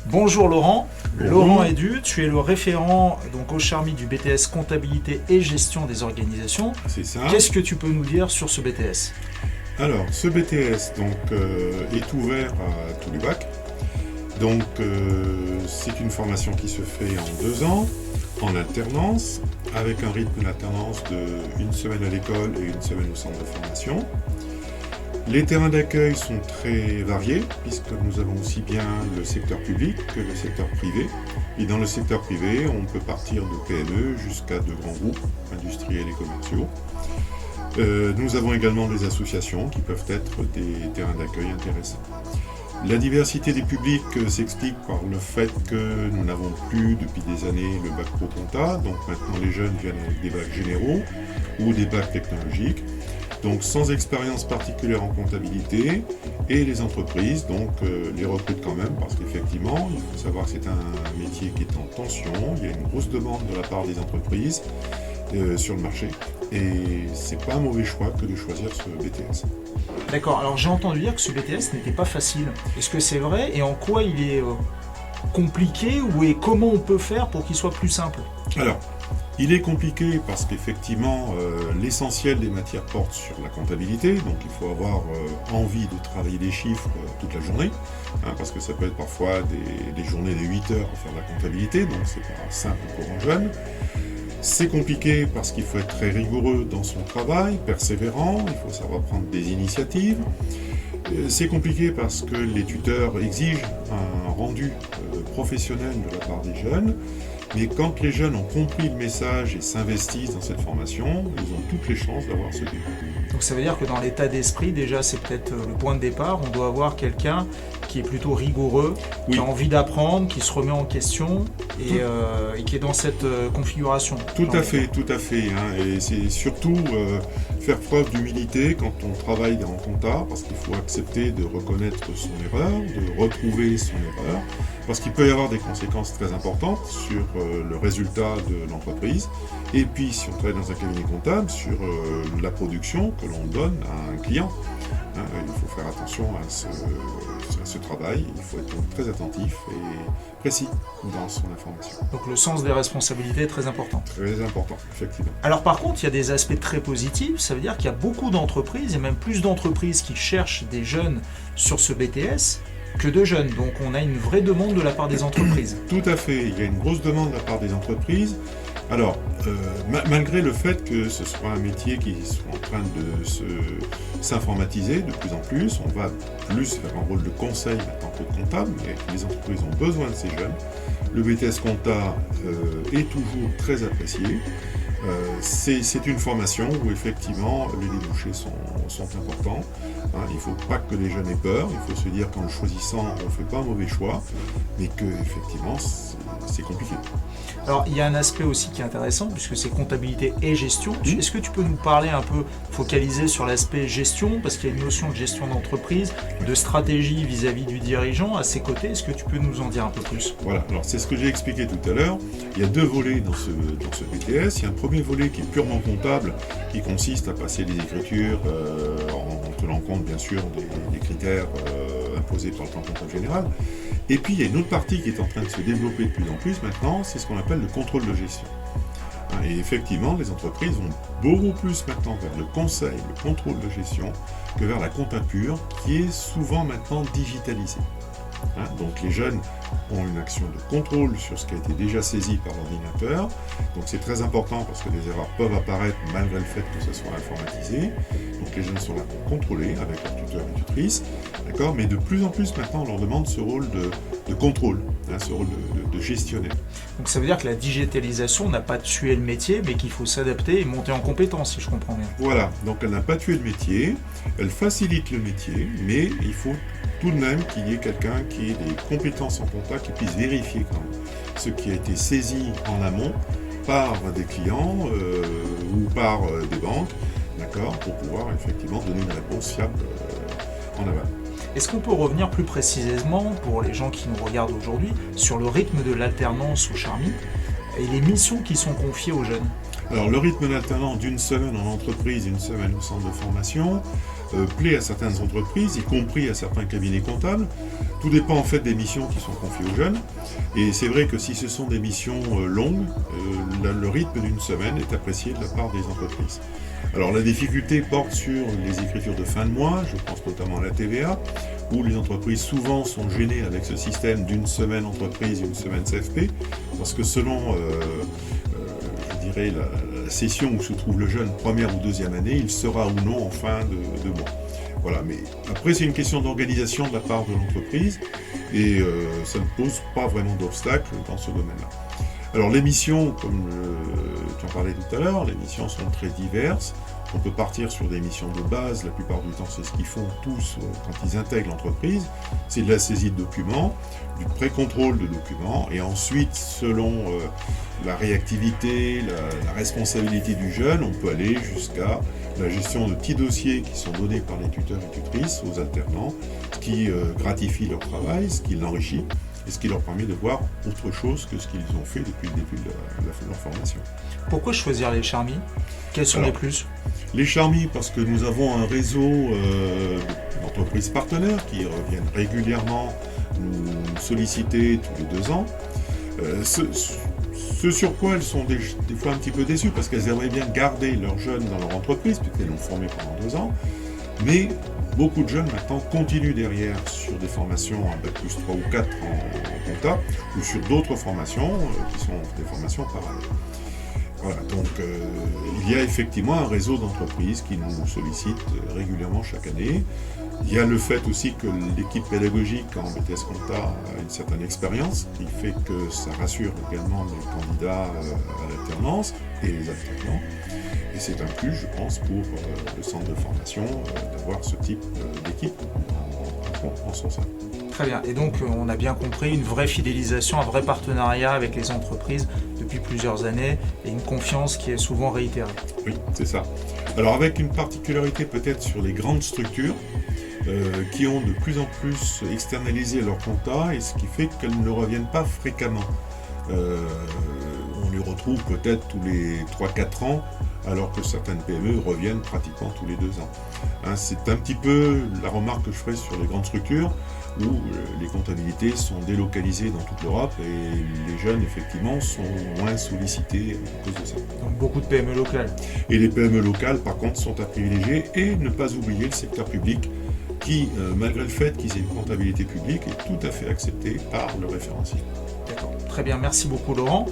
Bonjour Laurent. Laurent Edu, tu es le référent donc, au Charmy du BTS Comptabilité et Gestion des Organisations. C'est ça. Qu'est-ce que tu peux nous dire sur ce BTS? Alors, ce BTS est ouvert à tous les bacs. Donc, c'est une formation qui se fait en 2 ans, en alternance, avec un rythme d'alternance de 1 semaine à l'école et 1 semaine au centre de formation. Les terrains d'accueil sont très variés, puisque nous avons aussi bien le secteur public que le secteur privé. Et dans le secteur privé, on peut partir de PME jusqu'à de grands groupes industriels et commerciaux. Nous avons également des associations qui peuvent être des terrains d'accueil intéressants. La diversité des publics s'explique par le fait que nous n'avons plus depuis des années le bac pro compta, donc maintenant les jeunes viennent avec des bacs généraux ou des bacs technologiques. Donc sans expérience particulière en comptabilité, et les entreprises les recrutent quand même parce qu'effectivement, il faut savoir que c'est un métier qui est en tension, il y a une grosse demande de la part des entreprises sur le marché, et c'est pas un mauvais choix que de choisir ce BTS. D'accord, alors j'ai entendu dire que ce BTS n'était pas facile. Est-ce que c'est vrai et en quoi il est compliqué et comment on peut faire pour qu'il soit plus simple? Alors, il est compliqué parce qu'effectivement, l'essentiel des matières porte sur la comptabilité, donc il faut avoir envie de travailler des chiffres toute la journée, parce que ça peut être parfois des journées de 8 heures à faire de la comptabilité, donc c'est pas simple pour un jeune. C'est compliqué parce qu'il faut être très rigoureux dans son travail, persévérant, il faut savoir prendre des initiatives. C'est compliqué parce que les tuteurs exigent un rendu professionnel de la part des jeunes. Mais quand les jeunes ont compris le message et s'investissent dans cette formation, ils ont toutes les chances d'avoir ce diplôme. Donc ça veut dire que dans l'état d'esprit, déjà c'est peut-être le point de départ, on doit avoir quelqu'un qui est plutôt rigoureux, qui a envie d'apprendre, qui se remet en question et qui est dans cette configuration. Tout à fait. Et c'est surtout faire preuve d'humilité quand on travaille en compta, parce qu'il faut accepter de reconnaître son erreur, de retrouver son erreur, parce qu'il peut y avoir des conséquences très importantes sur le résultat de l'entreprise, et puis si on travaille dans un cabinet comptable, sur la production que l'on donne à un client. Il faut faire attention à ce travail, il faut être très attentif et précis dans son information. Donc le sens des responsabilités est très important. Très important, effectivement. Alors par contre, il y a des aspects très positifs, ça veut dire qu'il y a beaucoup d'entreprises, et même plus d'entreprises qui cherchent des jeunes sur ce BTS que de jeunes. Donc on a une vraie demande de la part des entreprises. Tout à fait, il y a une grosse demande de la part des entreprises. Alors, malgré le fait que ce soit un métier qui soit en train de s'informatiser de plus en plus, on va plus faire un rôle de conseil en tant que comptable, mais les entreprises ont besoin de ces jeunes. Le BTS Compta est toujours très apprécié. C'est une formation où effectivement les débouchés sont importants. Il ne faut pas que les jeunes aient peur, il faut se dire qu'en le choisissant, on ne fait pas un mauvais choix, mais que effectivement c'est compliqué. Alors il y a un aspect aussi qui est intéressant, puisque c'est comptabilité et gestion. Est-ce que tu peux nous parler un peu, focaliser sur l'aspect gestion, parce qu'il y a une notion de gestion d'entreprise, de stratégie vis-à-vis du dirigeant à ses côtés. Est-ce que tu peux nous en dire un peu plus? Voilà, alors c'est ce que j'ai expliqué tout à l'heure. Il y a 2 volets dans ce BTS. Il y a un premier volet qui est purement comptable, qui consiste à passer des écritures en tenant compte bien sûr des critères imposés par le plan comptable général. Et puis il y a une autre partie qui est en train de se développer de plus en plus maintenant, c'est ce qu'on appelle le contrôle de gestion. Et effectivement, les entreprises vont beaucoup plus maintenant vers le conseil, le contrôle de gestion, que vers la compta pure, qui est souvent maintenant digitalisée. Donc les jeunes ont une action de contrôle sur ce qui a été déjà saisi par l'ordinateur. Donc c'est très important parce que des erreurs peuvent apparaître malgré le fait que ce soit informatisé. Donc les jeunes sont là pour contrôler avec leur tuteur et tutrice. D'accord ? Mais de plus en plus maintenant on leur demande ce rôle de contrôle, ce rôle de gestionnaire. Donc ça veut dire que la digitalisation n'a pas tué le métier, mais qu'il faut s'adapter et monter en compétence, si je comprends bien. Voilà, donc elle n'a pas tué le métier, elle facilite le métier, mais il faut tout de même qu'il y ait quelqu'un qui ait des compétences en compta, qui puisse vérifier quand même ce qui a été saisi en amont par des clients ou par des banques, d'accord, pour pouvoir effectivement donner une réponse fiable en aval. Est-ce qu'on peut revenir plus précisément, pour les gens qui nous regardent aujourd'hui, sur le rythme de l'alternance au Charmy et les missions qui sont confiées aux jeunes? Alors le rythme d'alternance d'une semaine en entreprise, une semaine au centre de formation, plaît à certaines entreprises, y compris à certains cabinets comptables. Tout dépend en fait des missions qui sont confiées aux jeunes. Et c'est vrai que si ce sont des missions longues, le rythme d'une semaine est apprécié de la part des entreprises. Alors la difficulté porte sur les écritures de fin de mois, je pense notamment à la TVA, où les entreprises souvent sont gênées avec ce système d'une semaine entreprise, une semaine CFP, parce que selon je dirais la session où se trouve le jeune, première ou deuxième année, il sera ou non en fin de mois. Voilà, mais après c'est une question d'organisation de la part de l'entreprise et ça ne pose pas vraiment d'obstacle dans ce domaine-là. Alors les missions, comme tu en parlais tout à l'heure, les missions sont très diverses. On peut partir sur des missions de base, la plupart du temps c'est ce qu'ils font tous quand ils intègrent l'entreprise, c'est de la saisie de documents, du pré-contrôle de documents, et ensuite selon la réactivité, la responsabilité du jeune, on peut aller jusqu'à la gestion de petits dossiers qui sont donnés par les tuteurs et tutrices aux alternants, ce qui gratifie leur travail, ce qui l'enrichit, et ce qui leur permet de voir autre chose que ce qu'ils ont fait depuis le début de leur formation. Pourquoi choisir les Charmy? Quels sont les plus? Les Charmy, parce que nous avons un réseau d'entreprises partenaires qui reviennent régulièrement nous solliciter tous les 2 ans. Ce sur quoi elles sont des fois un petit peu déçues, parce qu'elles aimeraient bien garder leurs jeunes dans leur entreprise, puisqu'elles l'ont formé pendant 2 ans, mais beaucoup de jeunes maintenant continuent derrière sur des formations à bac plus 3 ou 4 en compta, ou sur d'autres formations qui sont des formations parallèles. Voilà, donc il y a effectivement un réseau d'entreprises qui nous sollicite régulièrement chaque année. Il y a le fait aussi que l'équipe pédagogique en BTS Compta a une certaine expérience, qui fait que ça rassure également les candidats à l'alternance et les alternants. Et c'est un plus, je pense, pour le centre de formation d'avoir ce type d'équipe en son sein. Très bien. Et donc, on a bien compris, une vraie fidélisation, un vrai partenariat avec les entreprises depuis plusieurs années et une confiance qui est souvent réitérée. Oui, c'est ça. Alors, avec une particularité peut-être sur les grandes structures qui ont de plus en plus externalisé leur compta, et ce qui fait qu'elles ne reviennent pas fréquemment. On les retrouve peut-être tous les 3-4 ans, alors que certaines PME reviennent pratiquement tous les 2 ans. Hein, c'est un petit peu la remarque que je ferai sur les grandes structures, où les comptabilités sont délocalisées dans toute l'Europe et les jeunes, effectivement, sont moins sollicités à cause de ça. Donc beaucoup de PME locales. Et les PME locales, par contre, sont à privilégier, et ne pas oublier le secteur public qui, malgré le fait qu'ils aient une comptabilité publique, est tout à fait accepté par le référentiel. D'accord. Très bien, merci beaucoup Laurent.